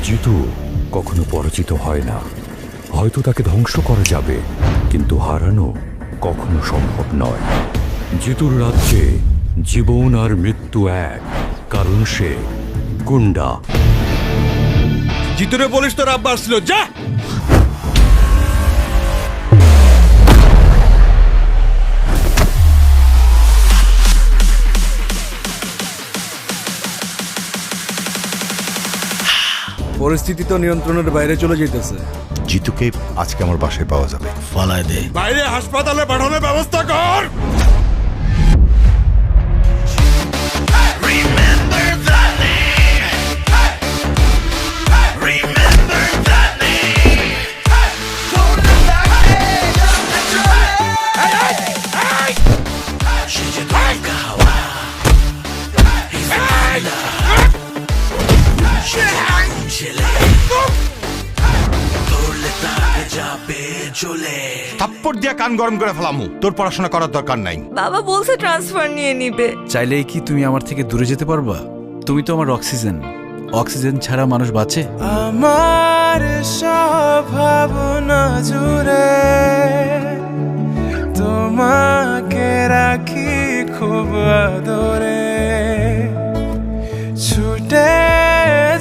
জিতু কখনো পরাজিত হয় না। হয়তো তাকে ধ্বংস করা যাবে, কিন্তু হারানো কখনো সম্ভব নয়। জিতুর রাজ্যে জীবন আর মৃত্যু এক, কারণ সে গুন্ডা। জিতুরে বলিস তোর আব্বা আসছিল, যা। পরিস্থিতি তো নিয়ন্ত্রণের বাইরে চলে যেতেছে। জিতুকে আজকে আমার বাসায় পাওয়া যাবে। ফালায় দে। বাইরে হাসপাতালে পাঠানোর ব্যবস্থা কর। থাপ্পড় দিয়া কান গরম করে ফেলামু। তোর পড়াশোনা করার দরকার নাই। বাবা বলছে ট্রান্সফার নিয়ে নিবে। চাইলেই কি তুমি আমার থেকে দূরে যেতে পারবা? তুমি তো আমার অক্সিজেন। অক্সিজেন ছাড়া মানুষ বাঁচে? আমার সব ভাবনা জুড়ে তোমাকে রাখি খুব আদরে, ছুটে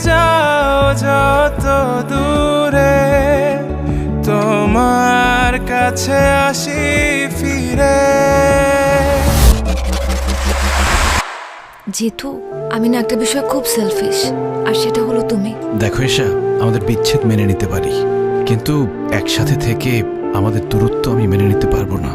যাও যত দূরে, তোমার কাছে আসি ফিরে। জিতু, আমি না একটা বিষয় খুব সেলফিশ, আর সেটা হলো তুমি। দেখো ঈশা, আমাদের বিচ্ছেদ মেনে নিতে পারি, কিন্তু একসাথে থেকে আমাদের দূরত্ব আমি মেনে নিতে পারবো না।